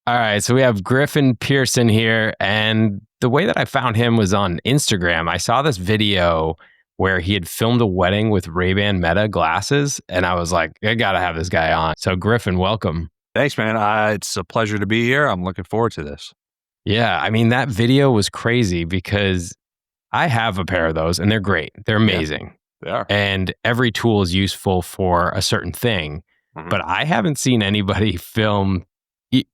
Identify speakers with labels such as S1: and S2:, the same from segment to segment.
S1: All right, so we have Griffin Pierson here, and the way that I found him was on Instagram. I saw this video where he had filmed a wedding with Ray-Ban Metaglasses, and I was like, I gotta have this guy on. So Griffin, welcome.
S2: Thanks, man. It's a pleasure to be here. I'm looking forward to this.
S1: Yeah, I mean, that video was crazy because I have a pair of those and they're great. They're amazing.
S2: They are.
S1: And every tool is useful for a certain thing. But I haven't seen anybody film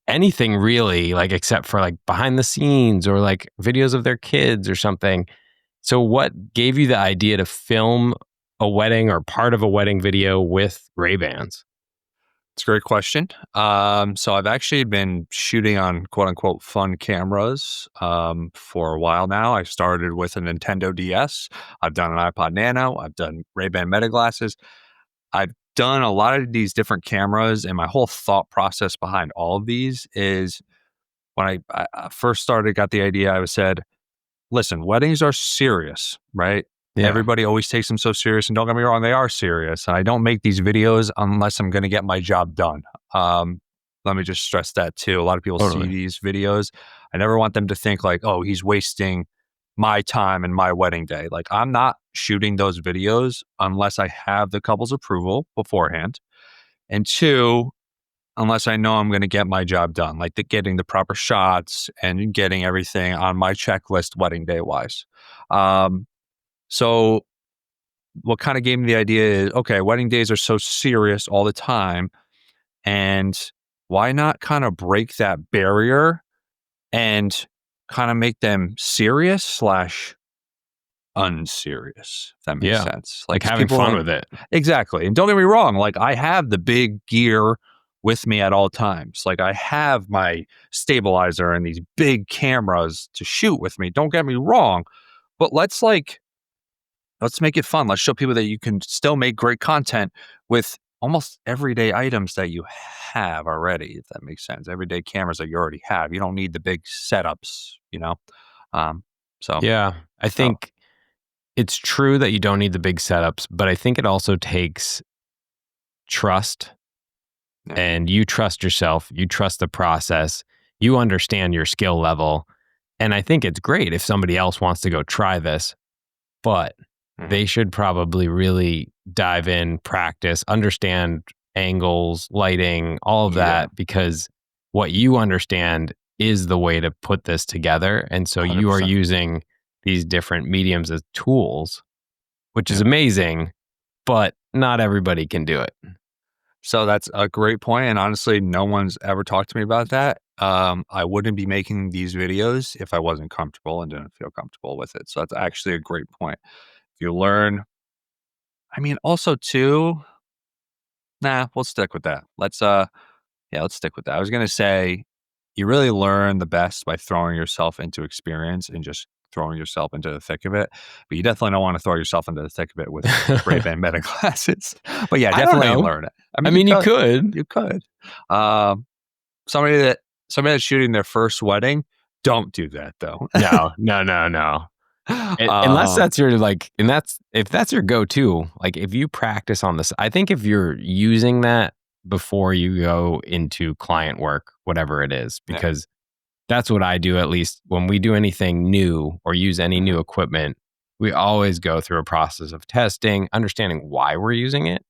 S1: anything really, like except for like behind the scenes or like videos of their kids or something. So what gave you the idea to film a wedding or part of a wedding video with Ray-Bans?
S2: It's a great question. So I've actually been shooting on quote unquote fun cameras for a while now. I started with a Nintendo DS. I've done an iPod Nano. I've done Ray-Ban Metaglasses. I've done a lot of these different cameras, and my whole thought process behind all of these is when I first started, got the idea, I said, listen, weddings are serious, right?
S1: Yeah.
S2: Everybody always takes them so serious, and don't get me wrong, they are serious. And I don't make these videos unless I'm going to get my job done. Let me just stress that too. A lot of people see these videos. I never want them to think like, oh, he's wasting my time and my wedding day. Like, I'm not shooting those videos unless I have the couple's approval beforehand. And two, unless I know I'm going to get my job done, like getting the proper shots and getting everything on my checklist wedding day wise. So what kind of gave me the idea is, okay, wedding days are so serious all the time. And why not kind of break that barrier and kind of make them serious / unserious, if that makes sense.
S1: Like having fun with it.
S2: Exactly. And don't get me wrong, like I have the big gear with me at all times. Like I have my stabilizer and these big cameras to shoot with me. Don't get me wrong, but let's make it fun. Let's show people that you can still make great content with almost everyday items that you have already, if that makes sense. Everyday cameras that you already have. You don't need the big setups, you know?
S1: Yeah, I think it's true that you don't need the big setups, but I think it also takes trust. Yeah. And you trust yourself, you trust the process, you understand your skill level. And I think it's great if somebody else wants to go try this, but they should probably really dive in, practice, understand angles, lighting, all of that, because what you understand is the way to put this together. And so 100%. You are using these different mediums as tools, which is amazing, but not everybody can do it.
S2: So that's a great point. And honestly, no one's ever talked to me about that. I wouldn't be making these videos if I wasn't comfortable and didn't feel comfortable with it. So that's actually a great point. If you learn, I mean, also too, we'll stick with that. Let's stick with that. I was going to say, you really learn the best by throwing yourself into experience and just throwing yourself into the thick of it. But you definitely don't want to throw yourself into the thick of it with Ray-Ban Metaglasses. But yeah, definitely learn it.
S1: I mean, you could.
S2: You could. Somebody that's shooting their first wedding, don't do that though.
S1: No. Unless that's your if that's your go-to, like if you practice on this, I think if you're using that before you go into client work, whatever it is, because that's what I do, at least when we do anything new or use any new equipment, we always go through a process of testing, understanding why we're using it.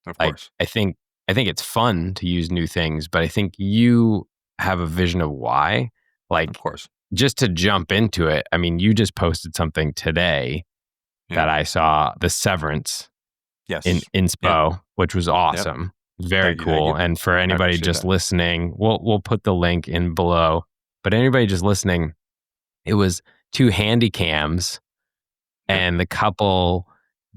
S2: Of course.
S1: I think it's fun to use new things, but I think you have a vision of why. Like,
S2: of course.
S1: Just to jump into it, I mean, you just posted something today that I saw, the Severance in Inspo, which was awesome. Very cool. And for anybody just listening, we'll put the link in below. But anybody just listening, it was 2 handy cams, and the couple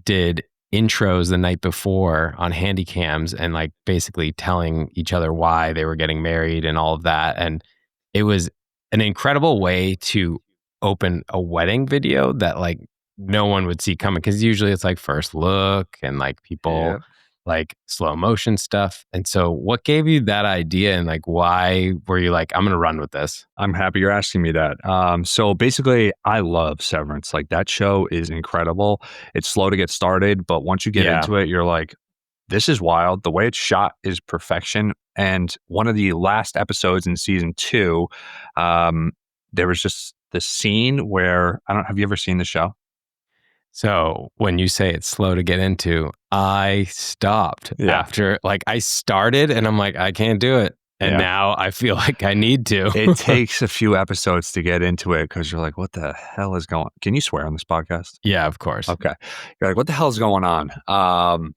S1: did intros the night before on handy cams and like basically telling each other why they were getting married and all of that. And it was an incredible way to open a wedding video that like no one would see coming, because usually it's like first look and like people like slow motion stuff. And so what gave you that idea, and like why were you like, I'm gonna run with this?
S2: I'm happy you're asking me that. So basically I love Severance. Like that show is incredible. It's slow to get started, but once you get into it, you're like, this is wild. The way it's shot is perfection. And one of the last episodes in season 2, there was just this scene where have you ever seen the show?
S1: So when you say it's slow to get into, I stopped after, like, I started and I'm like, I can't do it. And now I feel like I need to.
S2: It takes a few episodes to get into it because you're like, what the hell is going on? Can you swear on this podcast?
S1: Yeah, of course.
S2: Okay. You're like, what the hell is going on?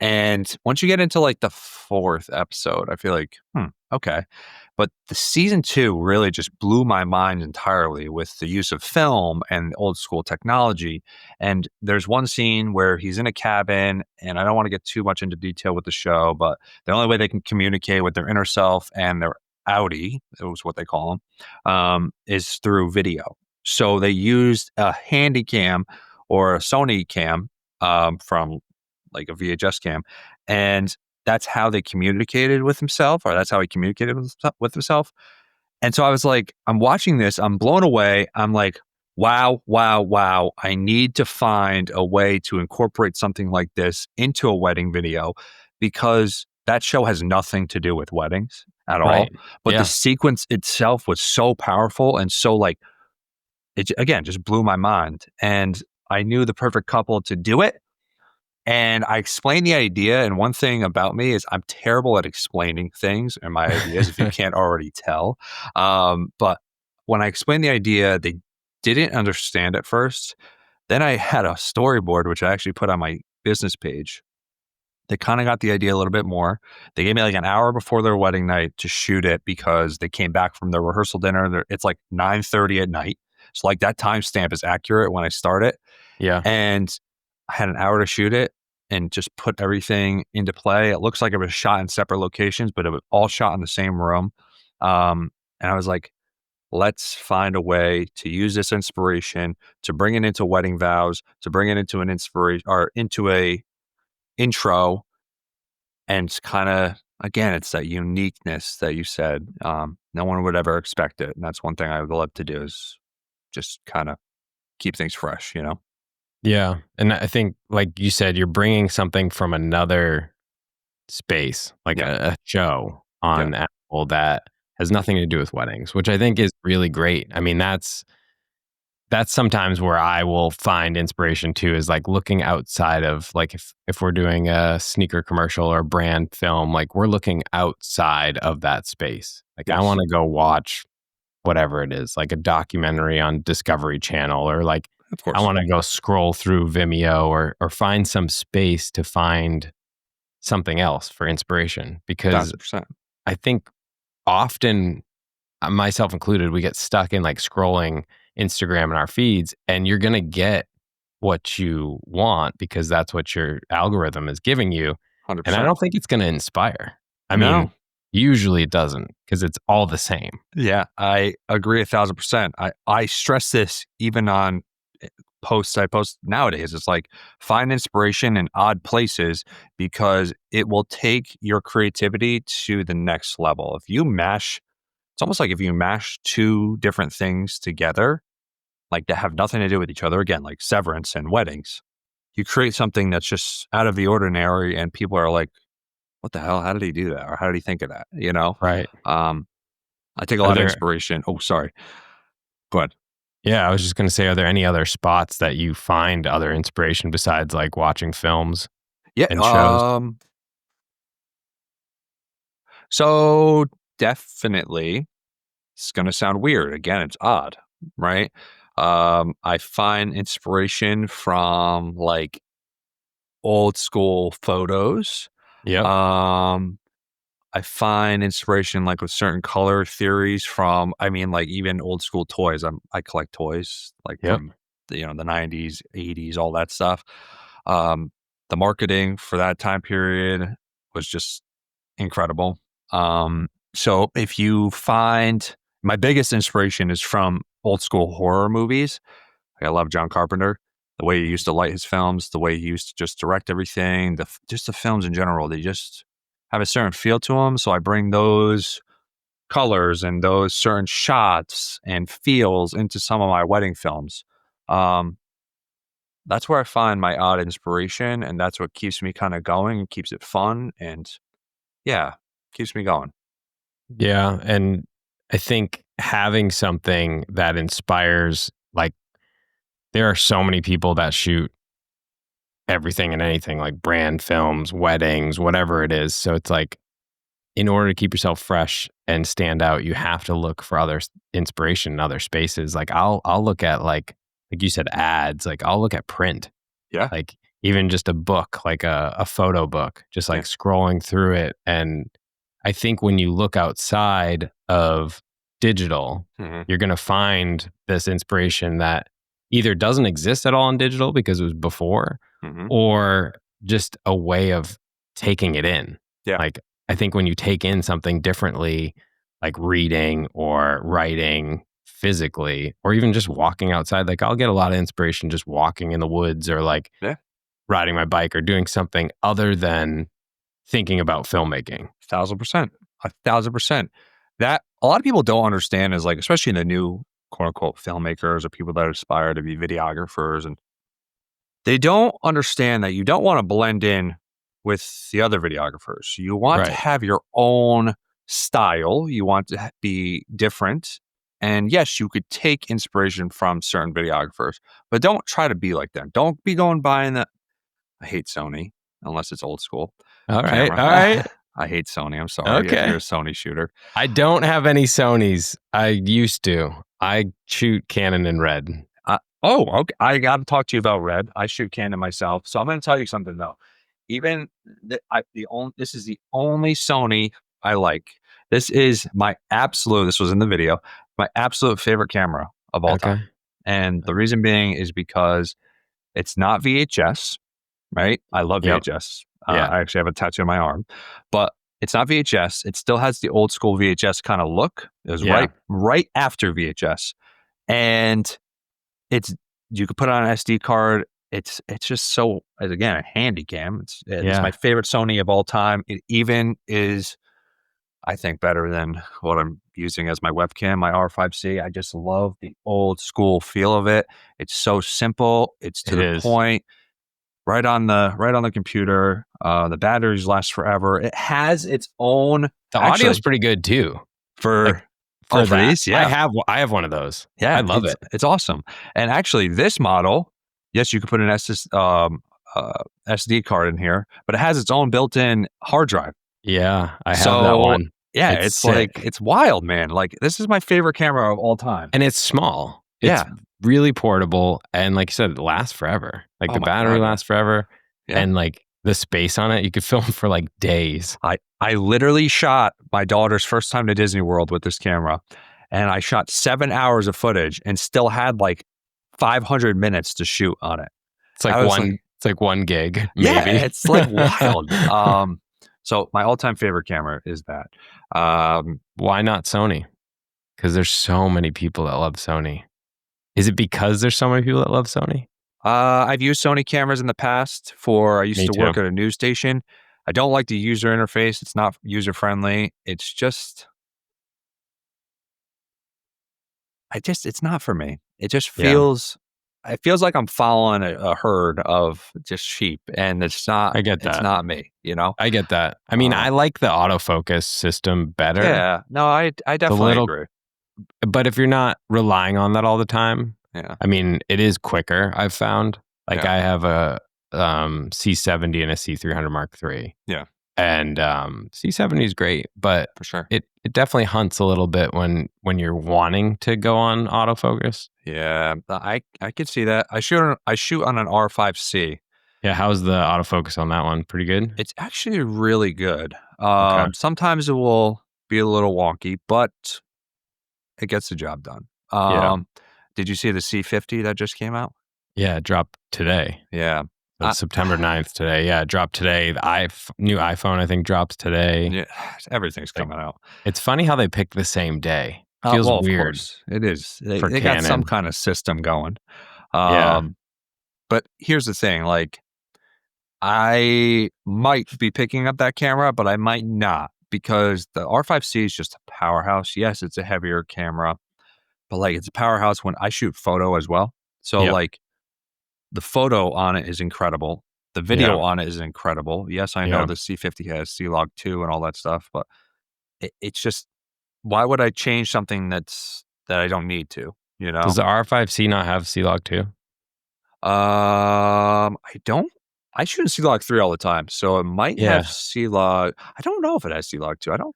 S2: And once you get into like the 4th episode, I feel like, okay. But the season 2 really just blew my mind entirely with the use of film and old school technology. And there's one scene where he's in a cabin, and I don't want to get too much into detail with the show, but the only way they can communicate with their inner self and their outie, it was what they call them, is through video. So they used a handy cam or a Sony cam from like a VHS cam, and that's how they communicated with himself, or that's how he communicated with himself. And so I was like, I'm watching this, I'm blown away. I'm like, wow, wow, wow. I need to find a way to incorporate something like this into a wedding video, because that show has nothing to do with weddings at all. But the sequence itself was so powerful and so like, it again just blew my mind. And I knew the perfect couple to do it. And I explained the idea. And one thing about me is I'm terrible at explaining things and my ideas, if you can't already tell. But when I explained the idea, they didn't understand at first. Then I had a storyboard, which I actually put on my business page. They kind of got the idea a little bit more. They gave me like an hour before their wedding night to shoot it because they came back from their rehearsal dinner. It's like 9:30 at night. So like that timestamp is accurate when I start it.
S1: Yeah.
S2: And I had an hour to shoot it and just put everything into play. It looks like it was shot in separate locations, but it was all shot in the same room. And I was like, let's find a way to use this inspiration to bring it into wedding vows, to bring it into an inspiration or into a intro. And kind of, again, it's that uniqueness that you said. No one would ever expect it. And that's one thing I would love to do, is just kind of keep things fresh, you know?
S1: Yeah. And I think, like you said, you're bringing something from another space, like a show on Apple that has nothing to do with weddings, which I think is really great. I mean, that's sometimes where I will find inspiration too, is like looking outside of, like, if we're doing a sneaker commercial or brand film, like we're looking outside of that space. Like I want to go watch whatever it is, like a documentary on Discovery Channel, or like I want to go scroll through Vimeo, or find some space to find something else for inspiration. Because
S2: 1,000%.
S1: I think often, myself included, we get stuck in like scrolling Instagram and our feeds, and you're going to get what you want because that's what your algorithm is giving you.
S2: 100%.
S1: And I don't think it's going to inspire. I mean, usually it doesn't, because it's all the same.
S2: Yeah, I agree 1,000%. I stress this even on posts I post nowadays. It's like, find inspiration in odd places, because it will take your creativity to the next level. It's almost like if you mash 2 different things together, like that have nothing to do with each other, again, like Severance and weddings, you create something that's just out of the ordinary, and people are like, what the hell? How did he do that? Or how did he think of that? You know?
S1: Right.
S2: I take a lot of inspiration. Oh, sorry. Go ahead.
S1: Yeah, I was just going to say, are there any other spots that you find other inspiration besides like watching films and shows?
S2: So definitely, it's going to sound weird. Again, it's odd, right? I find inspiration from like old school photos.
S1: Yeah.
S2: I find inspiration like with certain color theories from, I mean, like even old school toys. I collect toys like from the 90s, 80s, all that stuff. The marketing for that time period was just incredible. So if you find, my biggest inspiration is from old school horror movies. I love John Carpenter, the way he used to light his films, the way he used to just direct everything, just the films in general. They just have a certain feel to them. So I bring those colors and those certain shots and feels into some of my wedding films. that's where I find my odd inspiration, and that's what keeps me kind of going and keeps it fun, and yeah, keeps me going.
S1: Yeah, and I think having something that inspires, like, there are so many people that shoot everything and anything, like brand films, weddings, whatever it is. So it's like, in order to keep yourself fresh and stand out, you have to look for other inspiration in other spaces. Like I'll look at, like you said, ads. Like I'll look at print.
S2: Yeah.
S1: Like even just a book, like a photo book, just like scrolling through it. And I think when you look outside of digital, you're going to find this inspiration that either doesn't exist at all in digital because it was before, or just a way of taking it in.
S2: Yeah.
S1: Like I think when you take in something differently, like reading or writing physically, or even just walking outside, like I'll get a lot of inspiration just walking in the woods, or like riding my bike, or doing something other than thinking about filmmaking.
S2: 1,000%. 1,000%. That a lot of people don't understand is, like, especially the new quote unquote filmmakers or people that aspire to be videographers, and they don't understand that you don't want to blend in with the other videographers. You want to have your own style. You want to be different. And yes, you could take inspiration from certain videographers, but don't try to be like them. Don't be going buying the, I hate Sony unless it's old school camera.
S1: All right.
S2: I hate Sony. I'm sorry if you're a Sony shooter.
S1: I don't have any Sonys. I used to. I shoot Canon and Red.
S2: Okay. I got to talk to you about Red. I shoot Canon myself. So I'm going to tell you something though. Even this is the only Sony I like. This is my absolute, this was in the video, my absolute favorite camera of all time. And the reason being is because it's not VHS, right? I love VHS. I actually have a tattoo on my arm, but it's not VHS. It still has the old school VHS kind of look. It was right after VHS. And you could put it on an SD card. It's just so, again, a handy cam. It's my favorite Sony of all time. It even is, I think, better than what I'm using as my webcam, my R5C. I just love the old school feel of it. It's so simple. It's to the point. Right on the computer. The batteries last forever. It has its own.
S1: The audio's pretty good too.
S2: For these,
S1: I have one of those.
S2: Yeah,
S1: I love it.
S2: It's awesome. And actually, this model, yes, you could put an SD card in here, but it has its own built-in hard drive.
S1: Yeah, I have that one.
S2: Yeah, it's like, it's wild, man. Like, this is my favorite camera of all time.
S1: And it's small. It's really portable. And like you said, it lasts forever. Like the battery lasts forever. Yeah. And like the space on it, you could film for like days.
S2: I literally shot my daughter's first time to Disney World with this camera. And I shot 7 hours of footage and still had like 500 minutes to shoot on it.
S1: It's like it's like 1 gig, maybe.
S2: Yeah, it's like wild. So my all-time favorite camera is that.
S1: Why not Sony? Because there's so many people that love Sony. Is it because there's so many people that love Sony?
S2: I've used Sony cameras in the past I used to work at a news station. I don't like the user interface. It's not user-friendly. It's just, it's not for me. It just feels, it feels like I'm following a herd of just sheep, and it's not,
S1: I get that.
S2: It's not me, you know?
S1: I get that. I mean, I like the autofocus system better.
S2: Yeah, no, I definitely agree.
S1: But if you're not relying on that all the time, I mean, it is quicker, I've found. Like I have a C70 and a C300 Mark III. Yeah. And C70 is great, but
S2: for sure,
S1: it definitely hunts a little bit when you're wanting to go on autofocus.
S2: Yeah, I could see that. I shoot on an R5C.
S1: Yeah, how's the autofocus on that one? Pretty good?
S2: It's actually really good. Sometimes it will be a little wonky, but it gets the job done. Did you see the C50 that just came out?
S1: Yeah, it dropped today.
S2: Yeah.
S1: September 9th today. Yeah, it dropped today. The new iPhone, I think, drops today.
S2: Yeah, everything's coming out.
S1: It's funny how they picked the same day. Feels weird.
S2: It is. They got some kind of system going. But here's the thing. Like, I might be picking up that camera, but I might not, because the R5C is just a powerhouse. Yes, it's a heavier camera, but like, it's a powerhouse when I shoot photo as well. So like, the photo on it is incredible. The video on it is incredible. Yes, I know the C50 has C-Log 2 and all that stuff, but it's just, why would I change something that I don't need to, you know?
S1: Does the R5C not have C-Log 2?
S2: I don't. I shoot in C-Log 3 all the time, so it might have C-Log. I don't know if it has C-Log 2. I don't.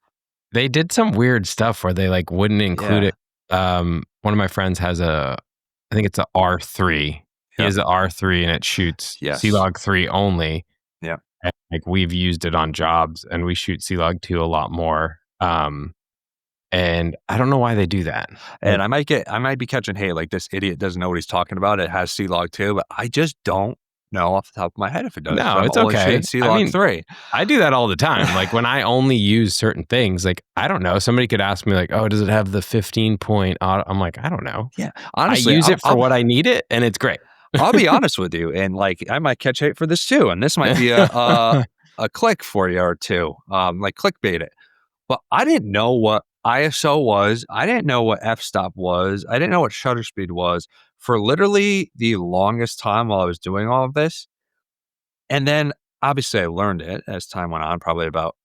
S1: They did some weird stuff where they like wouldn't include it. One of my friends has I think it's a R3. He has an R3 and it shoots C-Log 3 only.
S2: Yeah.
S1: And, like we've used it on jobs and we shoot C-Log 2 a lot more. And I don't know why they do that.
S2: And I might be catching hate, like this idiot doesn't know what he's talking about. It has C-Log 2, but I just don't know off the top of my head if it does.
S1: No, it's okay.
S2: C-Log 3.
S1: I do that all the time. Like when I only use certain things, like I don't know. Somebody could ask me like, "Oh, does it have the 15-point auto?" I'm like, I don't know.
S2: Yeah, honestly,
S1: I use it for what I need it, and it's great.
S2: I'll be honest with you, and like I might catch hate for this too, and this might be a click for you or two, like clickbait it. But I didn't know what ISO was. I didn't know what f-stop was. I didn't know what shutter speed was for literally the longest time while I was doing all of this. And then obviously I learned it as time went on, probably about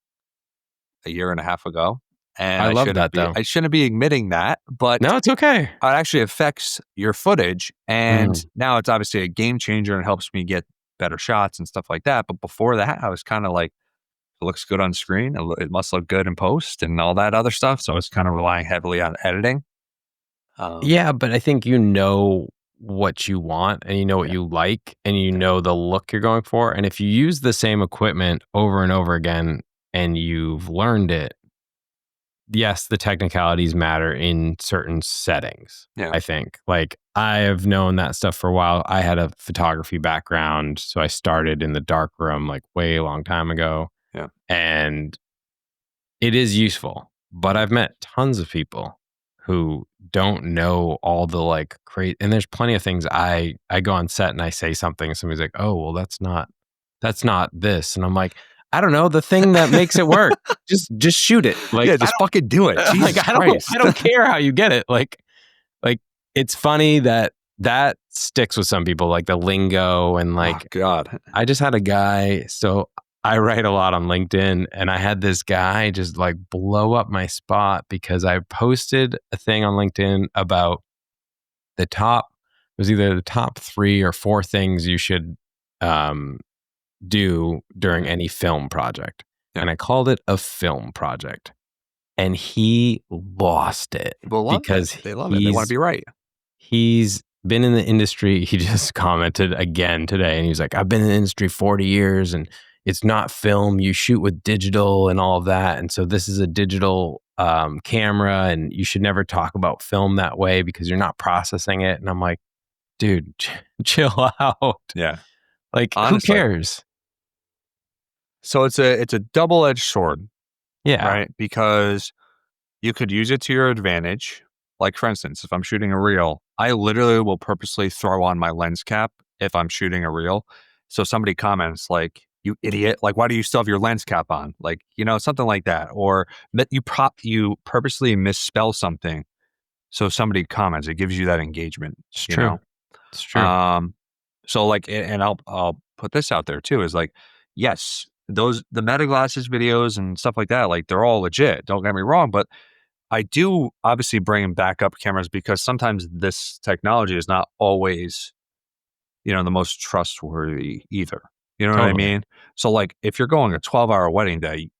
S2: a year and a half ago. And
S1: I love that though.
S2: I shouldn't be admitting that, but
S1: no, it's okay.
S2: It actually affects your footage. And now it's obviously a game changer and helps me get better shots and stuff like that. But before that, I was kind of like, it looks good on screen. It must look good in post and all that other stuff. So I was kind of relying heavily on editing.
S1: Yeah, but I think you know what you want and you know what you like and you know the look you're going for. And if you use the same equipment over and over again and you've learned it, yes, the technicalities matter in certain settings.
S2: Yeah.
S1: I think like I have known that stuff for a while. I had a photography background, so I started in the darkroom like way a long time ago.
S2: Yeah.
S1: And it is useful, but I've met tons of people who don't know all the like crazy, and there's plenty of things I go on set and I say something and somebody's like, "Oh, well that's not this." And I'm like, "I don't know, the thing that makes it work. just shoot it." Like
S2: just fucking do it. Jesus
S1: like
S2: Christ.
S1: I don't care how you get it. Like it's funny that sticks with some people, like the lingo and like,
S2: oh, God.
S1: I just had a guy, so I write a lot on LinkedIn, and I had this guy just like blow up my spot because I posted a thing on LinkedIn about it was either the top 3 or 4 things you should do during any film project. Yeah. And I called it a film project. And he lost it.
S2: Because they love it. They want to be right.
S1: He's been in the industry. He just commented again today, and he's like, "I've been in the industry 40 years and it's not film. You shoot with digital and all of that. And so this is a digital camera, and you should never talk about film that way because you're not processing it." And I'm like, dude, chill out.
S2: Yeah.
S1: Like, honestly, who cares?
S2: So it's a double-edged sword.
S1: Yeah.
S2: Right? Because you could use it to your advantage. Like, for instance, if I'm shooting a reel, I literally will purposely throw on my lens cap if I'm shooting a reel. So somebody comments like, "You idiot, like, why do you still have your lens cap on?" Like, you know, something like that. Or that you purposely misspell something. So somebody comments, it gives you that engagement.
S1: It's true.
S2: Know?
S1: It's true.
S2: So like, and I'll put this out there too, is like, yes, the Metaglasses videos and stuff like that, like they're all legit. Don't get me wrong, but I do obviously bring backup cameras because sometimes this technology is not always, you know, the most trustworthy either. You know what I mean? So like, if you're going a 12-hour wedding day,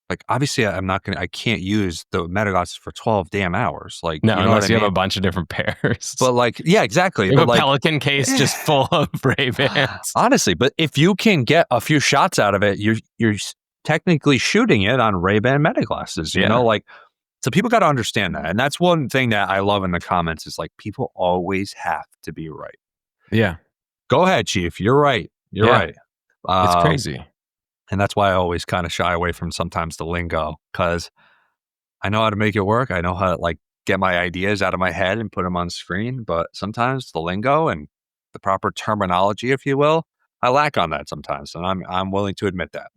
S2: like obviously I can't use the Metaglasses for 12 damn hours. Like,
S1: no,
S2: you know
S1: unless you have a bunch of different pairs.
S2: But like, yeah, exactly.
S1: You have
S2: but
S1: a
S2: like,
S1: Pelican case just full of Ray-Bans.
S2: Honestly, but if you can get a few shots out of it, you're technically shooting it on Ray-Ban Metaglasses, you know, like, so people got to understand that. And that's one thing that I love in the comments is like, people always have to be right.
S1: Yeah.
S2: Go ahead, Chief. You're right. You're right.
S1: It's crazy.
S2: And that's why I always kind of shy away from sometimes the lingo, because I know how to make it work. I know how to like get my ideas out of my head and put them on screen. But sometimes the lingo and the proper terminology, if you will, I lack on that sometimes. And I'm willing to admit that.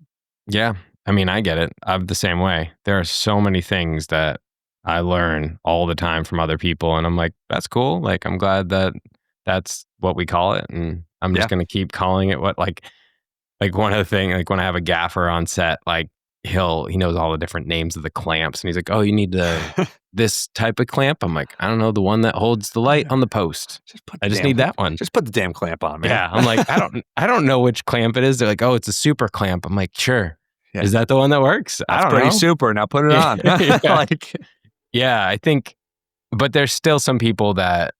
S1: Yeah. I mean, I get it. I'm the same way. There are so many things that I learn all the time from other people. And I'm like, that's cool. Like, I'm glad that that's what we call it. And I'm just going to keep calling it what, like one of the things, like when I have a gaffer on set, like he knows all the different names of the clamps, and he's like, oh, you need this type of clamp. I'm like, I don't know, the one that holds the light on the post. I just need that one.
S2: Just put the damn clamp on, man.
S1: Yeah. I'm like, I don't know which clamp it is. They're like, oh, it's a super clamp. I'm like, sure. Yeah. Is that the one that works?
S2: That's
S1: I don't know.
S2: Pretty super. Now put it on.
S1: Yeah, I think, but there's still some people that,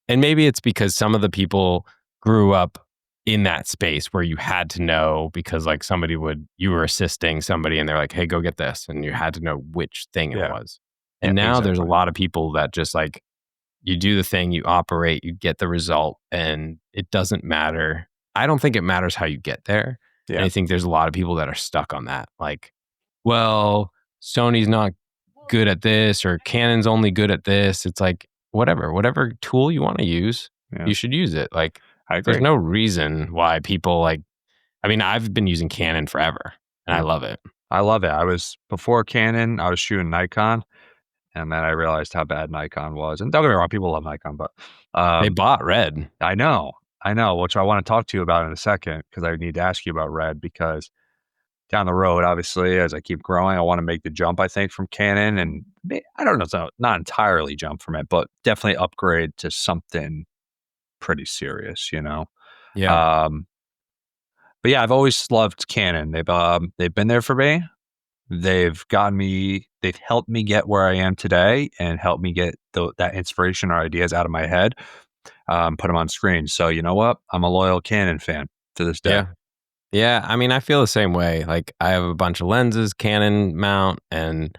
S1: and maybe it's because some of the people grew up in that space where you had to know, because like you were assisting somebody and they're like, hey, go get this. And you had to know which thing it was. And now there's a lot of people that just like, you do the thing, you operate, you get the result, and it doesn't matter. I don't think it matters how you get there. Yeah. And I think there's a lot of people that are stuck on that. Like, well, Sony's not good at this, or Canon's only good at this. It's like, whatever tool you want to use, you should use it. Like,
S2: I agree.
S1: There's no reason why people like, I mean, I've been using Canon forever and I love it.
S2: I love it. Before Canon, I was shooting Nikon, and then I realized how bad Nikon was. And don't get me wrong, people love Nikon, but
S1: they bought Red.
S2: I know, which I want to talk to you about in a second, because I need to ask you about Red, because down the road, obviously, as I keep growing, I want to make the jump, I think, from Canon, and I don't know, so not entirely jump from it, but definitely upgrade to something pretty serious, you know?
S1: Yeah.
S2: But yeah, I've always loved Canon. They've been there for me. They've helped me get where I am today, and helped me get that inspiration or ideas out of my head, put them on screen. So you know what? I'm a loyal Canon fan to this day.
S1: Yeah. Yeah, I mean, I feel the same way. Like, I have a bunch of lenses, Canon mount, and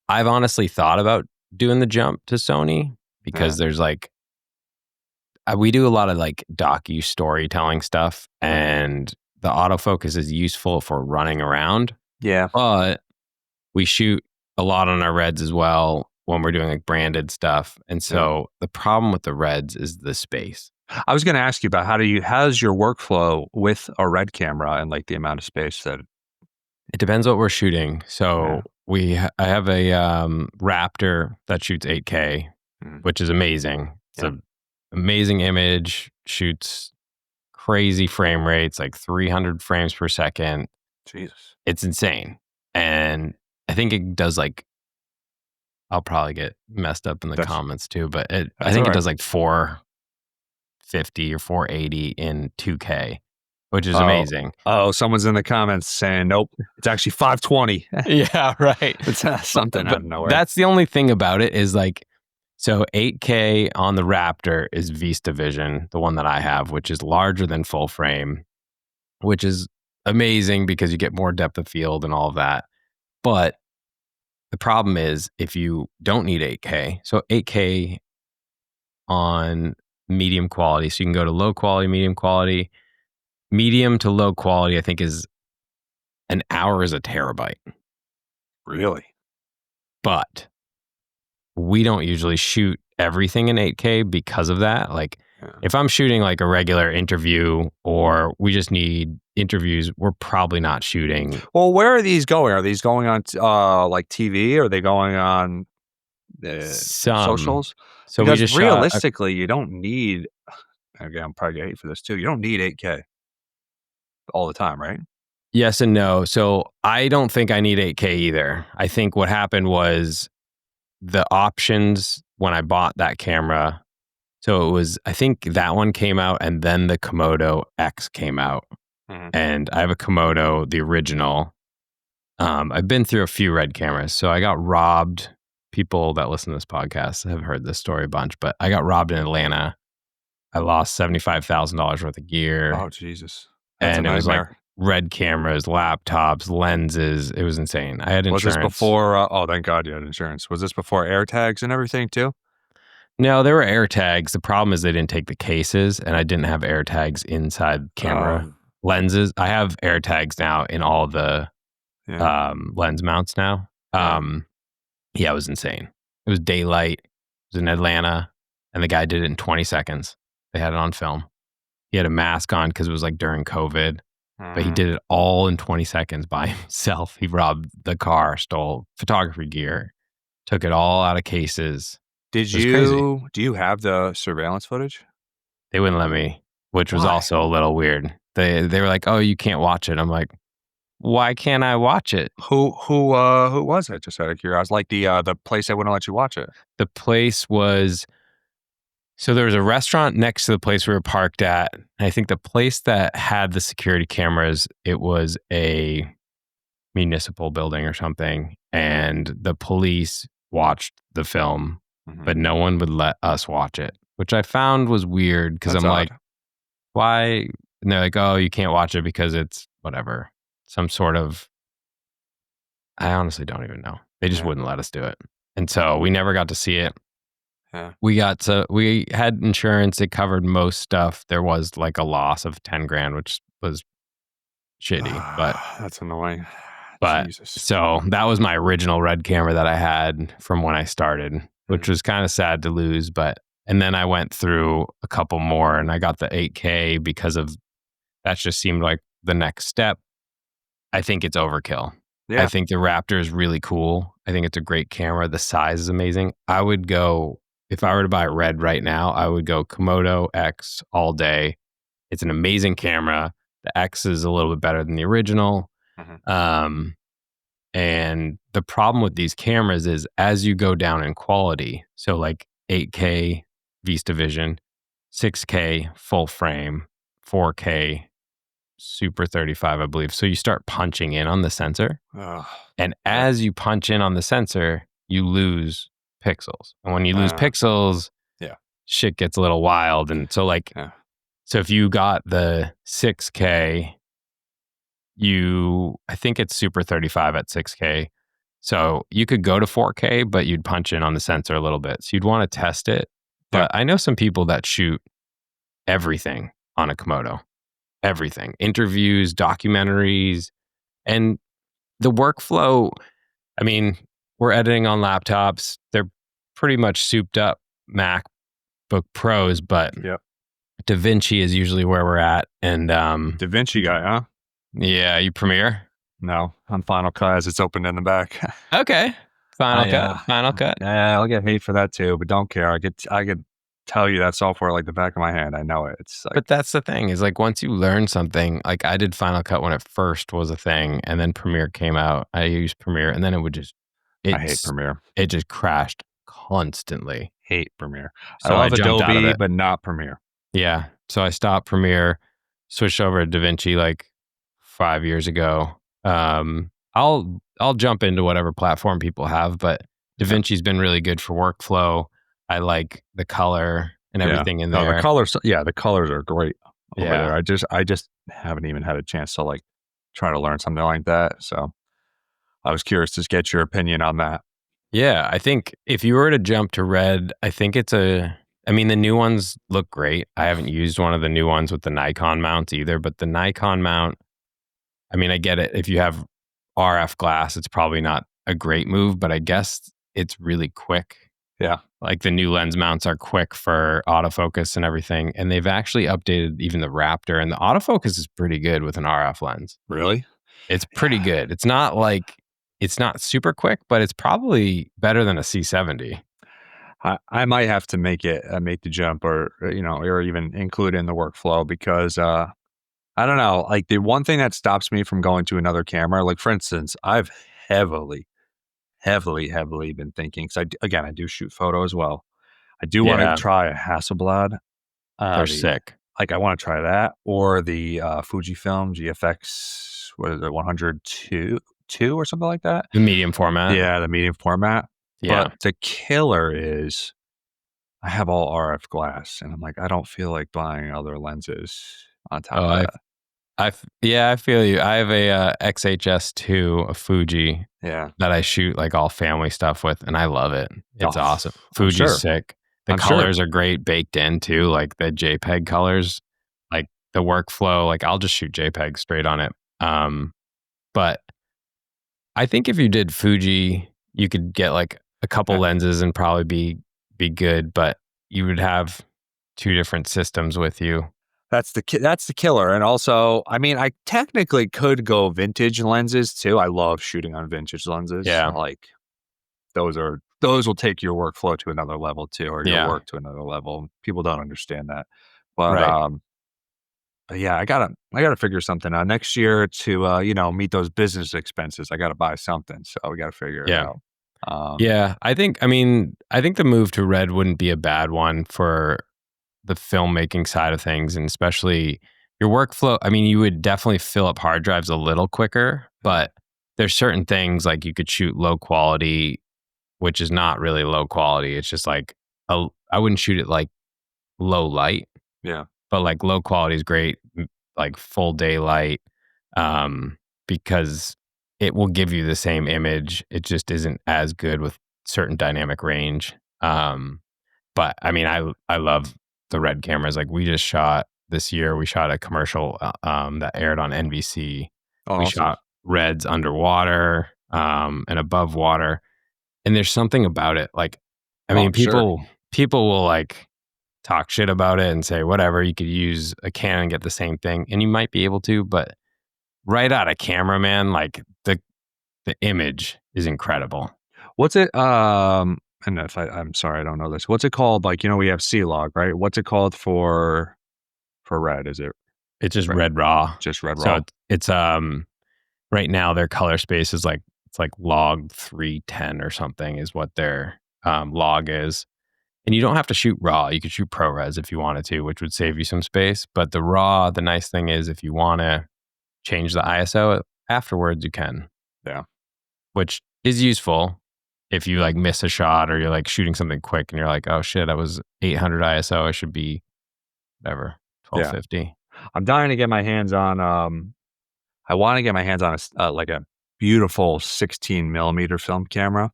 S1: I've honestly thought about doing the jump to Sony, because there's like, we do a lot of like docu storytelling stuff, and the autofocus is useful for running around.
S2: Yeah.
S1: But we shoot a lot on our Reds as well when we're doing like branded stuff. And so the problem with the Reds is the space.
S2: I was going to ask you about how's your workflow with a Red camera and like the amount of space that
S1: it depends what we're shooting. So I have a Raptor that shoots 8K, which is amazing. It's an amazing image, shoots crazy frame rates, like 300 frames per second.
S2: Jesus.
S1: It's insane. And I think it does like, I'll probably get messed up in the comments too, but I think it does like 450 or 480 in 2K, which is amazing.
S2: Oh, someone's in the comments saying, nope, it's actually 520.
S1: Yeah, right.
S2: It's something out of nowhere.
S1: That's the only thing about it is like, so 8K on the Raptor is VistaVision, the one that I have, which is larger than full frame, which is amazing because you get more depth of field and all of that. But the problem is if you don't need 8K, so 8K on medium quality, so you can go to low quality, medium quality. Medium to low quality, I think, is an hour is a terabyte.
S2: Really?
S1: But we don't usually shoot everything in 8K because of that. Like, if I'm shooting like a regular interview, or we just need interviews, we're probably not shooting.
S2: Well, where are these going? Are these going on like TV? Or are they going on socials?
S1: So
S2: because
S1: we just
S2: realistically, you don't need. Again, I'm probably gonna hate for this too. You don't need 8K all the time, right?
S1: Yes and no. So I don't think I need 8K either. I think what happened was the options when I bought that camera. So it was, I think that one came out, and then the Komodo X came out. And I have a Komodo, the original. I've been through a few Red cameras. So I got robbed. People that listen to this podcast have heard this story a bunch, but I got robbed in Atlanta. I lost $75,000 worth of gear.
S2: Oh, Jesus. That's
S1: and it was like Red cameras, laptops, lenses. It was insane. I had insurance.
S2: Was this before? Oh, thank God you had insurance. Was this before AirTags and everything too?
S1: No, there were AirTags. The problem is they didn't take the cases, and I didn't have AirTags inside camera lenses. I have AirTags now in all the lens mounts now. Yeah, it was insane. It was daylight. It was in Atlanta, and the guy did it in 20 seconds. They had it on film. He had a mask on because it was like during COVID, but he did it all in 20 seconds by himself. He robbed the car, stole photography gear, took it all out of cases.
S2: Do you have the surveillance footage?
S1: They wouldn't let me, which was also a little weird. They were like, "Oh, you can't watch it." I'm like, "Why can't I watch it?"
S2: Who was it? Just out of curiosity, like the place that wouldn't let you watch it.
S1: The place was, so there was a restaurant next to the place we were parked at. And I think the place that had the security cameras, it was a municipal building or something, and the police watched the film, but no one would let us watch it, which I found was weird because I'm like, why? And they're like, "Oh, you can't watch it because it's whatever, some sort of," I honestly don't even know. They just wouldn't let us do it. And so we never got to see it.
S2: Yeah.
S1: We had insurance. It covered most stuff. There was like a loss of 10 grand, which was shitty, but
S2: that's annoying.
S1: But
S2: Jesus.
S1: So that was my original Red camera that I had from when I started, which was kind of sad to lose. And then I went through a couple more and I got the 8K because of that. Just seemed like the next step. I think it's overkill. Yeah. I think the Raptor is really cool. I think it's a great camera. The size is amazing. I would go, if I were to buy a Red right now, I would go Komodo X all day. It's an amazing camera. The X is a little bit better than the original. And the problem with these cameras is as you go down in quality, so like 8K VistaVision, 6K full frame, 4K Super 35, I believe. So you start punching in on the sensor. And as you punch in on the sensor, you lose pixels. And when you lose pixels, shit gets a little wild. And so so if you got the 6K, I think it's Super 35 at 6K. So you could go to 4K, but you'd punch in on the sensor a little bit. So you'd want to test it. But I know some people that shoot everything on a Komodo. Everything. Interviews, documentaries, and the workflow. I mean, we're editing on laptops. They're pretty much souped up MacBook Pros, but DaVinci is usually where we're at. And
S2: DaVinci guy, huh?
S1: Yeah, you Premiere?
S2: No, I'm Final Cut as it's opened in the back.
S1: Okay. Final Cut.
S2: Yeah, I'll get hate for that too, but don't care. I could tell you that software like the back of my hand. I know it. It's like,
S1: but that's the thing is like once you learn something, like I did Final Cut when it first was a thing, and then Premiere came out. I used Premiere, and then I
S2: hate Premiere.
S1: It just crashed constantly.
S2: Hate Premiere. So I love Adobe, but not Premiere.
S1: Yeah. So I stopped Premiere, switched over to DaVinci like 5 years ago. I'll jump into whatever platform people have, but DaVinci's been really good for workflow. I like the color and everything in there.
S2: The colors, the colors are great over there. I just haven't even had a chance to like try to learn something like that. So I was curious to get your opinion on that.
S1: Yeah, I think if you were to jump to Red, I think the new ones look great. I haven't used one of the new ones with the Nikon mounts either, but the Nikon mount, I mean, I get it. If you have RF glass, it's probably not a great move, but I guess it's really quick.
S2: Yeah.
S1: Like the new lens mounts are quick for autofocus and everything. And they've actually updated even the Raptor, and the autofocus is pretty good with an RF lens.
S2: Really?
S1: It's pretty good. It's not super quick, but it's probably better than a C70.
S2: I might have to make the jump or even include it in the workflow because, I don't know, like the one thing that stops me from going to another camera, like for instance, I've heavily been thinking, because I do shoot photo as well. I do want to try a Hasselblad.
S1: They're sick.
S2: Like I want to try that or the Fujifilm GFX, what is it, 102 or something like that?
S1: The medium format.
S2: Yeah, the medium format.
S1: Yeah.
S2: But the killer is I have all RF glass, and I'm like, I don't feel like buying other lenses on top of that.
S1: I feel you. I have a XHS2, a Fuji,
S2: that
S1: I shoot like all family stuff with, and I love it. It's awesome. Fuji's sick. The colors are great baked in too, like the JPEG colors, like the workflow. Like I'll just shoot JPEG straight on it. But I think if you did Fuji, you could get like a couple lenses and probably be good, but you would have two different systems with you.
S2: That's the killer. And also, I mean, I technically could go vintage lenses too. I love shooting on vintage lenses.
S1: Yeah.
S2: Like those will take your workflow to another level too, or your work to another level. People don't understand that. But
S1: Right.
S2: yeah, I gotta figure something out next year to meet those business expenses. I gotta buy something, so we gotta figure it
S1: Yeah.
S2: out.
S1: Yeah. I think the move to Red wouldn't be a bad one for the filmmaking side of things, and especially your workflow. I mean, you would definitely fill up hard drives a little quicker, but there's certain things like you could shoot low quality, which is not really low quality. It's just like I wouldn't shoot it like low light,
S2: Yeah,
S1: but like low quality is great, like full daylight, um, because it will give you the same image. It just isn't as good with certain dynamic range. But I mean, I love the Red cameras. Like we just shot this year, we shot a commercial that aired on NBC.
S2: oh,
S1: We
S2: awesome.
S1: shot Reds underwater and above water, and there's something about it. Like, I
S2: Oh,
S1: mean,
S2: I'm sure.
S1: people will like talk shit about it and say whatever. You could use a Canon and get the same thing, and you might be able to, but right out of camera, man, like the image is incredible.
S2: What's it? And if I'm sorry, I don't know this. What's it called? Like, we have C-Log, right? What's it called for Red? Is it
S1: It's just
S2: Red?
S1: Red Raw.
S2: Just Red
S1: So
S2: Raw?
S1: it's right now their color space is like it's like log 310 or something is what their log is. And you don't have to shoot raw. You could shoot ProRes if you wanted to, which would save you some space. But the raw, the nice thing is if you want to change the ISO afterwards, you can.
S2: Yeah.
S1: Which is useful if you like miss a shot or you're like shooting something quick and you're like, oh shit, I was 800 ISO. I should be whatever,
S2: Yeah.
S1: 1250.
S2: I'm dying to get my hands on. I want to get my hands on like a beautiful 16 millimeter film camera.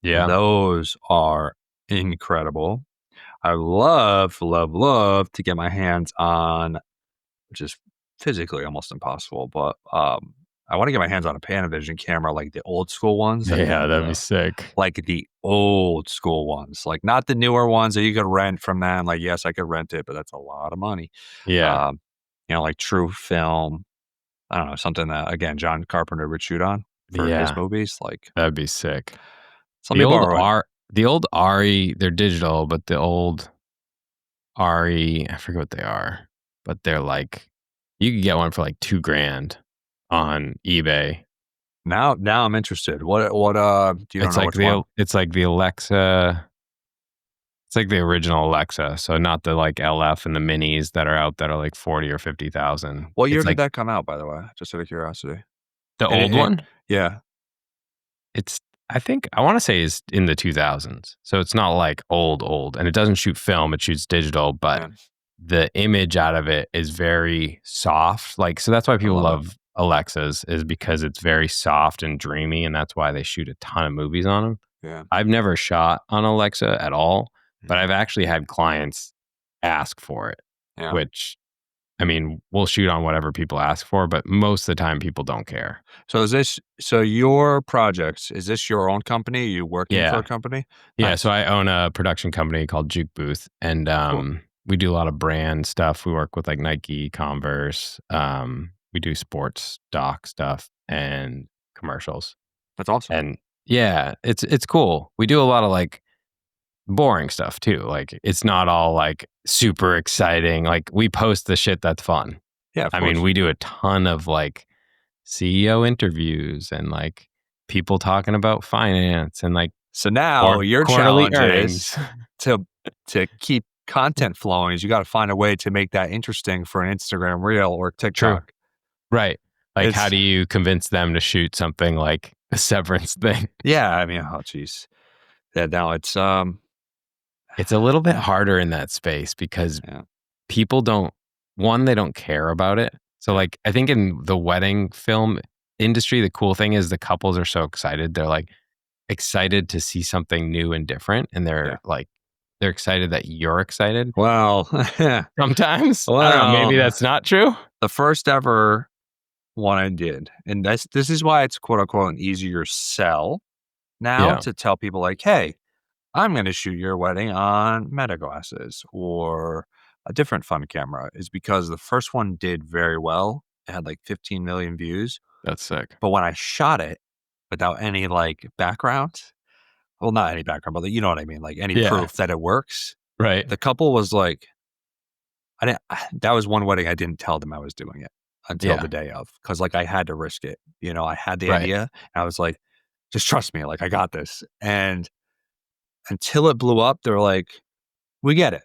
S1: Yeah.
S2: Those are incredible. I love, love, love to get my hands on, which is physically almost impossible, but I want to get my hands on a Panavision camera, like the old school ones.
S1: Yeah, that'd be sick.
S2: Like the old school ones, like not the newer ones that you could rent from them. Like, yes, I could rent it, but that's a lot of money.
S1: Yeah.
S2: Um, like true film. I don't know, something that again John Carpenter would shoot on for his
S1: Yeah.
S2: movies. Like,
S1: That'd be sick.
S2: so let me borrow it.
S1: The old RE, they're digital, but the old RE, I forget what they are, but they're like you could get one for like $2,000 on eBay.
S2: Now I'm interested. What you don't
S1: It's
S2: know
S1: like
S2: which one?
S1: it's like the Alexa. It's like the original Alexa, so not the like LF and the minis that are out that are like 40 or 50,000.
S2: What year
S1: It's
S2: did
S1: like
S2: that come out, by the way? Just out of curiosity.
S1: the
S2: And
S1: old one.
S2: yeah.
S1: It's I think I want to say is in the 2000s. So it's not like old, and it doesn't shoot film, it shoots digital, but
S2: Yeah.
S1: the image out of it is very soft. Like so that's why
S2: I
S1: people love Alexas is because it's very soft and dreamy, and that's why they shoot a ton of movies on them.
S2: Yeah.
S1: I've never shot on Alexa at all, but I've actually had clients ask for it,
S2: Yeah.
S1: which I mean, we'll shoot on whatever people ask for, but most of the time people don't care.
S2: So your projects, is this your own company? Are you working for a company?
S1: Yeah.
S2: Nice.
S1: So I own a production company called Juke Booth, and
S2: Cool.
S1: we do a lot of brand stuff. We work with like Nike, Converse. We do sports doc stuff and commercials.
S2: That's awesome.
S1: And yeah, it's cool. We do a lot of like boring stuff too. Like it's not all like super exciting. Like we post the shit that's fun.
S2: Yeah, of
S1: I
S2: course.
S1: mean, we do a ton of like CEO interviews and like people talking about finance and like
S2: So now your
S1: quarterly
S2: challenge
S1: earnings.
S2: is to keep content flowing is you got to find a way to make that interesting for an Instagram reel or TikTok.
S1: True. Right. Like how
S2: It's-
S1: do you convince them to shoot something like a Severance thing?
S2: Yeah, I mean, oh geez. Yeah, now it's
S1: It's a little bit harder in that space because people they don't care about it. So like I think in the wedding film industry, the cool thing is the couples are so excited. They're like excited to see something new and different. And they're excited that you're excited.
S2: Well,
S1: Sometimes. I don't know, maybe that's not true.
S2: The first ever one I did, and this is why it's quote unquote an easier sell now to tell people like, hey, I'm going to shoot your wedding on Metaglasses or a different fun camera, is because the first one did very well. It had like 15 million views.
S1: That's sick.
S2: But when I shot it without any like background, well, not any background, but you know what I mean? Like any proof that it works.
S1: Right.
S2: The couple was like, that was one wedding I didn't tell them I was doing it until the day of, because like I had to risk it. You know, I had the idea, and I was like, just trust me, like I got this. And until it blew up, they're like, we get it.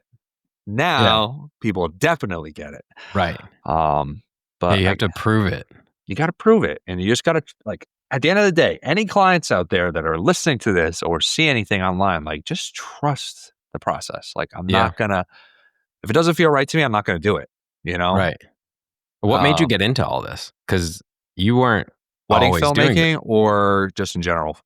S2: Now people definitely get it.
S1: Right.
S2: But
S1: you have to prove it.
S2: You got to prove it. And you just got to, like, at the end of the day, any clients out there that are listening to this or see anything online, like, just trust the process. Like, I'm not going to, if it doesn't feel right to me, I'm not going to do it, you know?
S1: Right. What made you get into all this? Because you weren't
S2: wedding
S1: always
S2: filmmaking or just in general?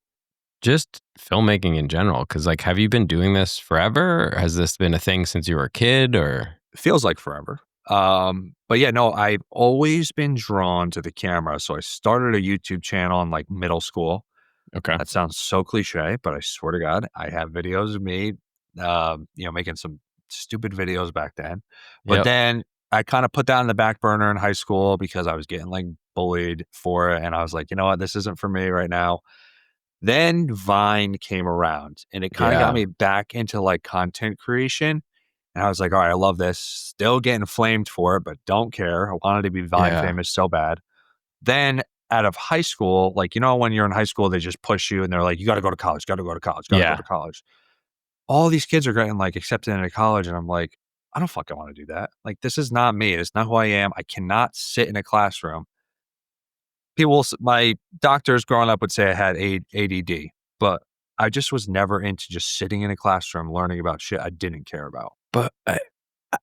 S1: Just filmmaking in general. Because, like, have you been doing this forever? Or has this been a thing since you were a kid? Or
S2: it feels like forever. But yeah, no, I've always been drawn to the camera. So I started a YouTube channel in like middle school.
S1: Okay.
S2: That sounds so cliche, but I swear to God, I have videos of me, making some stupid videos back then. But then I kind of put that on the back burner in high school because I was getting like bullied for it. And I was like, you know what, this isn't for me right now. Then Vine came around and it kind of got me back into like content creation. And I was like, all right, I love this. Still getting flamed for it, but don't care. I wanted to be Vine famous so bad. Then out of high school, like, you know, when you're in high school, they just push you and they're like, you got to go to college, got to go to college, got to go to college. All these kids are getting like accepted into college. And I'm like, I don't fucking want to do that. Like, this is not me. It's not who I am. I cannot sit in a classroom. My doctors growing up would say I had ADD, but I just was never into just sitting in a classroom learning about shit I didn't care about.
S1: But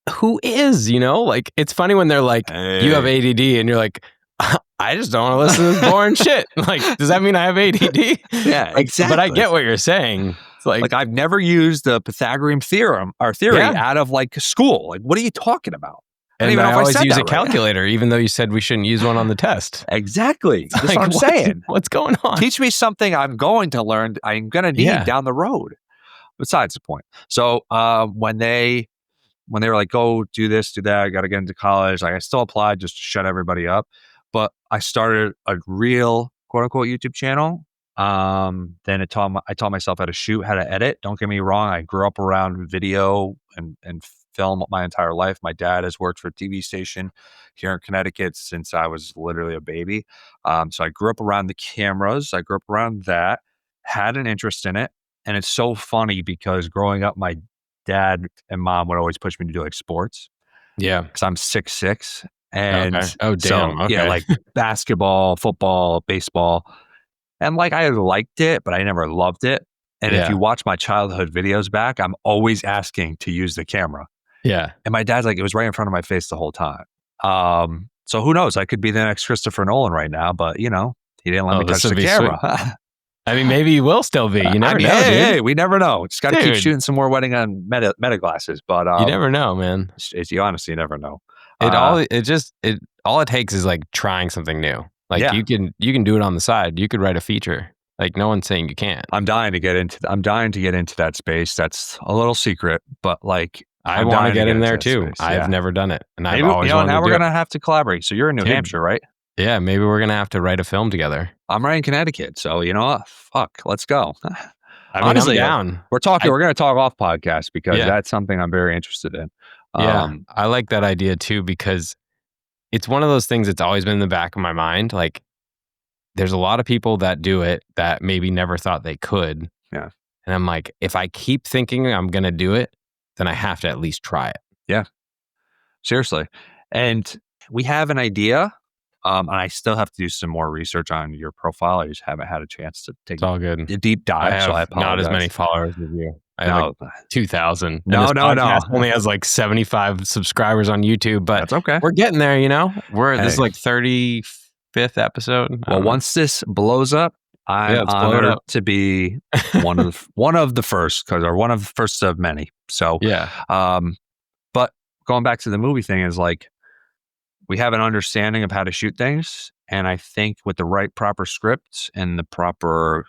S1: who is, you know? Like, it's funny when they're like, you have ADD, and you're like, I just don't want to listen to this boring shit. Like, does that mean I have ADD?
S2: Yeah,
S1: like,
S2: exactly.
S1: But I get what you're saying. It's
S2: like I've never used the Pythagorean theory out of like school. Like, what are you talking about?
S1: And I always use a calculator, even though you said we shouldn't use one on the test.
S2: Exactly. That's what I'm saying.
S1: What's going on?
S2: Teach me something I'm going to learn, I'm going to need down the road. Besides the point. So when they were like, go do this, do that, I got to get into college, like I still applied just to shut everybody up. But I started a real quote unquote YouTube channel. Then I taught myself how to shoot, how to edit. Don't get me wrong. I grew up around video and film my entire life. My dad has worked for a TV station here in Connecticut since I was literally a baby. So I grew up around the cameras. I grew up around that, had an interest in it. And it's so funny because growing up, my dad and mom would always push me to do like sports.
S1: Yeah.
S2: Because I'm 6'6". And
S1: oh, damn.
S2: So, like basketball, football, baseball. And like I liked it, but I never loved it. And if you watch my childhood videos back, I'm always asking to use the camera.
S1: Yeah.
S2: And my dad's like, it was right in front of my face the whole time. So who knows? I could be the next Christopher Nolan right now, but you know, he didn't let me touch the camera.
S1: I mean, maybe he will still be. You never know, dude.
S2: Hey, we never know. Just got to keep shooting some more wedding on Metaglasses. But
S1: you never know, man.
S2: You honestly never know.
S1: All it takes is like trying something new. Like you can do it on the side. You could write a feature. Like no one's saying you can't.
S2: I'm dying to get into that space. That's a little secret, but like
S1: I want to get in there too. I've never done it, and I've always wanted to do it.
S2: Now we're gonna have to collaborate. So you're in New Hampshire, right?
S1: Yeah, maybe we're gonna have to write a film together.
S2: I'm right in Connecticut, so you know what? Fuck, let's go.
S1: Honestly, I'm down.
S2: We're talking. We're gonna talk off podcast because that's something I'm very interested in.
S1: I like that idea too because it's one of those things that's always been in the back of my mind. Like, there's a lot of people that do it that maybe never thought they could.
S2: Yeah,
S1: and I'm like, if I keep thinking I'm gonna do it, then I have to at least try it.
S2: Yeah, seriously. And we have an idea. And I still have to do some more research on your profile. I just haven't had a chance to take a deep dive.
S1: I have not as many followers as you. I have like 2,000.
S2: No.
S1: Only has like 75 subscribers on YouTube, but
S2: that's okay.
S1: We're getting there, you know? This is like 35th episode.
S2: Well, once this blows up, I'm honored to be one of the first, or one of the first of many. So, but going back to the movie thing is like, we have an understanding of how to shoot things. And I think with the right proper scripts and the proper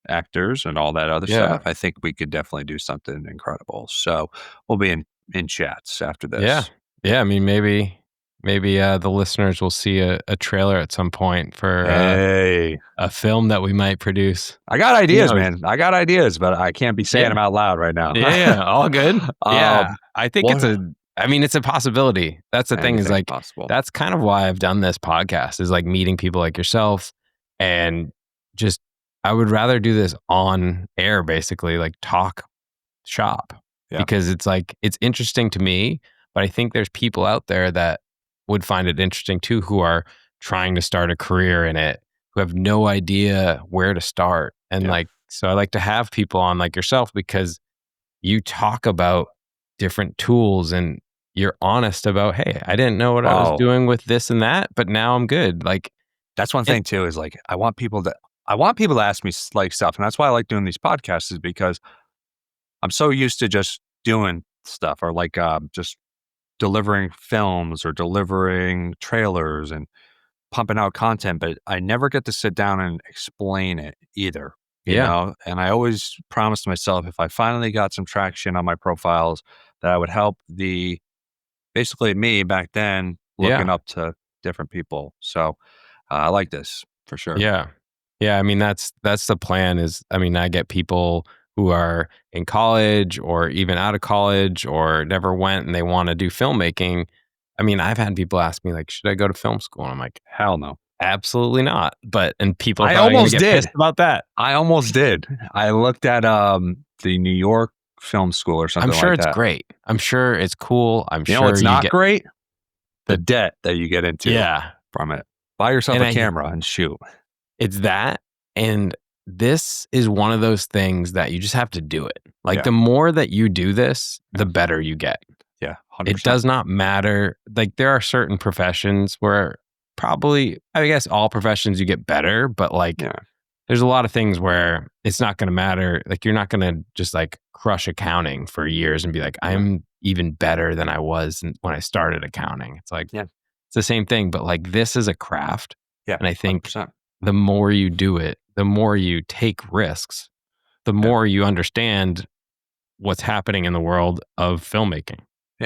S2: actors and all that other stuff, I think we could definitely do something incredible. So we'll be in chats after this.
S1: Yeah. I mean, maybe the listeners will see a trailer at some point for a film that we might produce.
S2: I got ideas, man. I got ideas, but I can't be saying them out loud right now.
S1: All good. I think I mean, it's a possibility. That's the thing is like,
S2: possible.
S1: that's kind of why I've done this podcast is like meeting people like yourself and just, I would rather do this on air, basically like talk shop because it's like, it's interesting to me, but I think there's people out there that would find it interesting too, who are trying to start a career in it, who have no idea where to start. And like, so I like to have people on like yourself because you talk about different tools and you're honest about, hey, I didn't know what I was doing with this and that, but now I'm good. Like
S2: that's one thing too, is like, I want people to ask me like stuff. And that's why I like doing these podcasts, is because I'm so used to just doing stuff, or like, just delivering films or delivering trailers and pumping out content, but I never get to sit down and explain it either, you know? And I always promised myself if I finally got some traction on my profiles that I would help basically me back then looking up to different people. So I like this for sure.
S1: Yeah. Yeah. I mean, that's the plan is, I mean, I get people who are in college or even out of college or never went and they want to do filmmaking. I mean, I've had people ask me like, should I go to film school? And I'm like,
S2: hell no.
S1: Absolutely not. And people are
S2: I
S1: probably
S2: almost
S1: get
S2: did
S1: pissed about that.
S2: I almost did. I looked at the New York Film School or something
S1: I'm sure
S2: like
S1: it's
S2: that.
S1: great. I'm sure it's cool. I'm
S2: You
S1: sure
S2: know what's not great? The debt that you get into from it. Buy yourself a camera and shoot.
S1: It's that. And this is one of those things that you just have to do it. Like the more that you do this, the better you get.
S2: Yeah, 100%.
S1: It does not matter. Like there are certain professions where probably, I guess all professions you get better, but like there's a lot of things where it's not going to matter. Like you're not going to just like crush accounting for years and be like, I'm even better than I was when I started accounting. It's like, it's the same thing, but like this is a craft.
S2: Yeah.
S1: And I think
S2: 100%.
S1: the more you do it, the more you take risks, the more you understand what's happening in the world of filmmaking.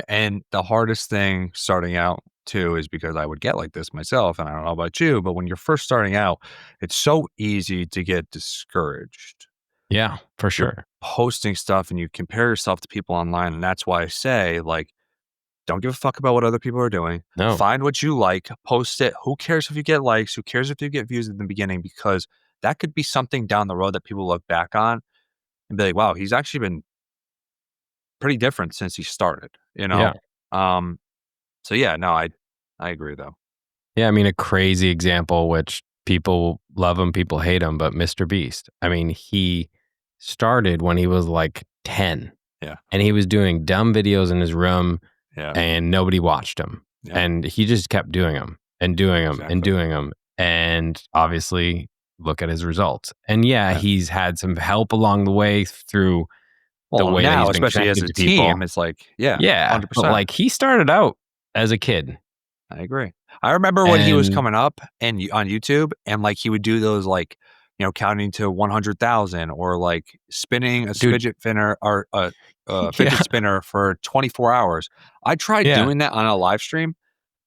S2: And the hardest thing starting out too is because I would get like this myself, and I don't know about you, but when you're first starting out, it's so easy to get discouraged.
S1: Yeah, for sure.
S2: You're posting stuff and you compare yourself to people online, and that's why I say, like, don't give a fuck about what other people are doing.
S1: No.
S2: Find what you like, post it. Who cares if you get likes? Who cares if you get views at the beginning? Because that could be something down the road that people look back on and be like, wow, he's actually been pretty different since he started, you know? So yeah, no, I agree though.
S1: Yeah, I mean, a crazy example, which people love him, people hate him, but Mr. Beast. I mean, he started when he was like 10.
S2: Yeah.
S1: And he was doing dumb videos in his room
S2: Yeah.
S1: and nobody watched him.
S2: Yeah.
S1: And he just kept doing them and doing them and doing them. And obviously, look at his results. And he's had some help along the way through the way
S2: now,
S1: that he's been
S2: especially as a
S1: to people.
S2: team, it's like,
S1: 100%. But like he started out as a kid.
S2: I agree. I remember when he was coming up and on YouTube, and like he would do those like, you know, counting to 100,000 or like spinning a fidget spinner or a fidget spinner for 24 hours. I tried doing that on a live stream.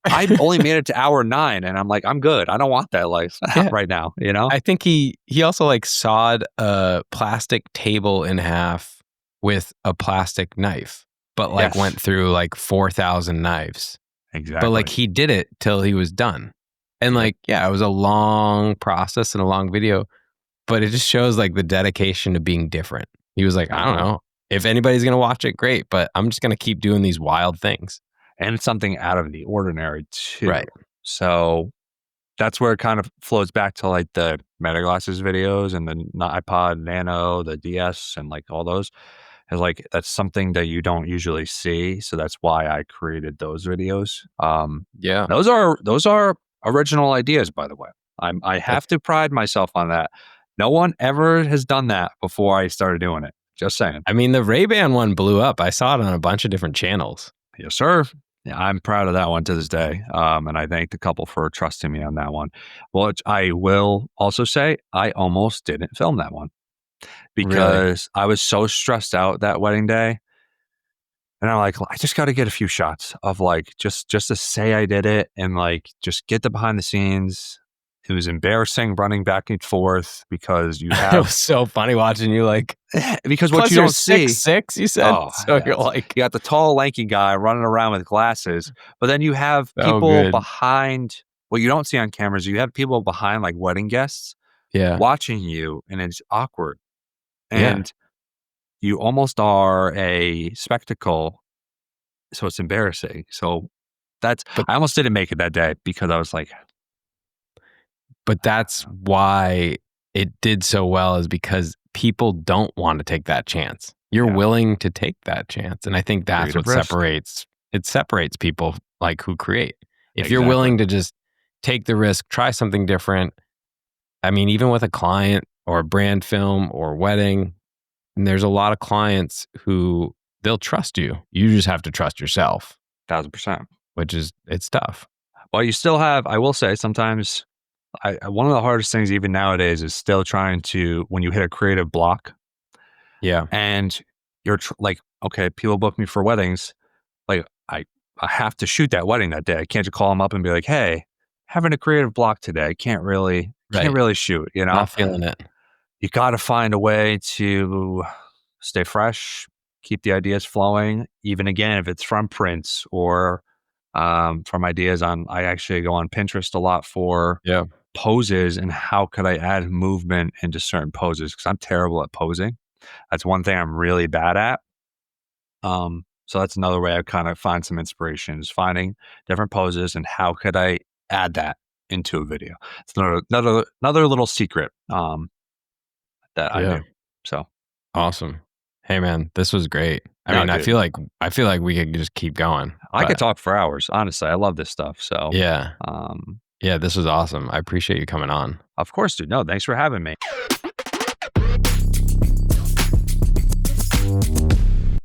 S2: I only made it to hour 9 and I'm like, I'm good. I don't want that life right now, you know?
S1: I think he also like sawed a plastic table in half with a plastic knife, but like went through like 4,000 knives.
S2: Exactly.
S1: But like he did it till he was done. And like, it was a long process and a long video, but it just shows like the dedication to being different. He was like, I don't know if anybody's going to watch it, great, but I'm just going to keep doing these wild things.
S2: And it's something out of the ordinary too.
S1: Right.
S2: So that's where it kind of flows back to like the Metaglasses videos and the iPod Nano, the DS, and like all those. Is like that's something that you don't usually see, so that's why I created those videos. Those are original ideas, by the way. I have to pride myself on that. No one ever has done that before I started doing it. Just saying.
S1: I mean, the Ray-Ban one blew up. I saw it on a bunch of different channels.
S2: Yes, sir. Yeah, I'm proud of that one to this day, and I thank the couple for trusting me on that one. Well, I will also say I almost didn't film that one. Because I was so stressed out that wedding day. And I'm like, I just got to get a few shots of like, just to say I did it and like, just get the behind the scenes. It was embarrassing running back and forth because you have.
S1: It was so funny watching you
S2: because what you don't see.
S1: 6'6", you said.
S2: Oh,
S1: so you're
S2: you got the tall, lanky guy running around with glasses, but then you have people behind. What you don't see on cameras, you have people behind like wedding guests, watching you, and it's awkward, and you almost are a spectacle. So it's embarrassing. So I almost didn't make it that day because I was like.
S1: But that's why it did so well, is because people don't want to take that chance. You're willing to take that chance. And I think that's what separates people like who create. If you're willing to just take the risk, try something different. I mean, even with a client or a brand film or wedding, and there's a lot of clients who they'll trust you. You just have to trust yourself.
S2: 1,000%.
S1: Which is, it's tough.
S2: Well, you still have, I will say sometimes, one of the hardest things even nowadays is still trying to, when you hit a creative block.
S1: Yeah.
S2: And you're like, okay, people book me for weddings. Like I have to shoot that wedding that day. I can't just call them up and be like, hey, having a creative block today. Can't really shoot, you know?
S1: Not feeling it.
S2: You got to find a way to stay fresh, keep the ideas flowing. Even again, if it's from prints or from ideas I actually go on Pinterest a lot for poses and how could I add movement into certain poses, because I'm terrible at posing. That's one thing I'm really bad at. So that's another way I kind of find some inspiration, is finding different poses and how could I add that into a video. It's another little secret that I do. So
S1: awesome. Hey man, this was great. I mean, I feel like we could just keep going.
S2: I could talk for hours. Honestly, I love this stuff. So
S1: yeah, this was awesome. I appreciate you coming on.
S2: Of course, dude. No, thanks for having me.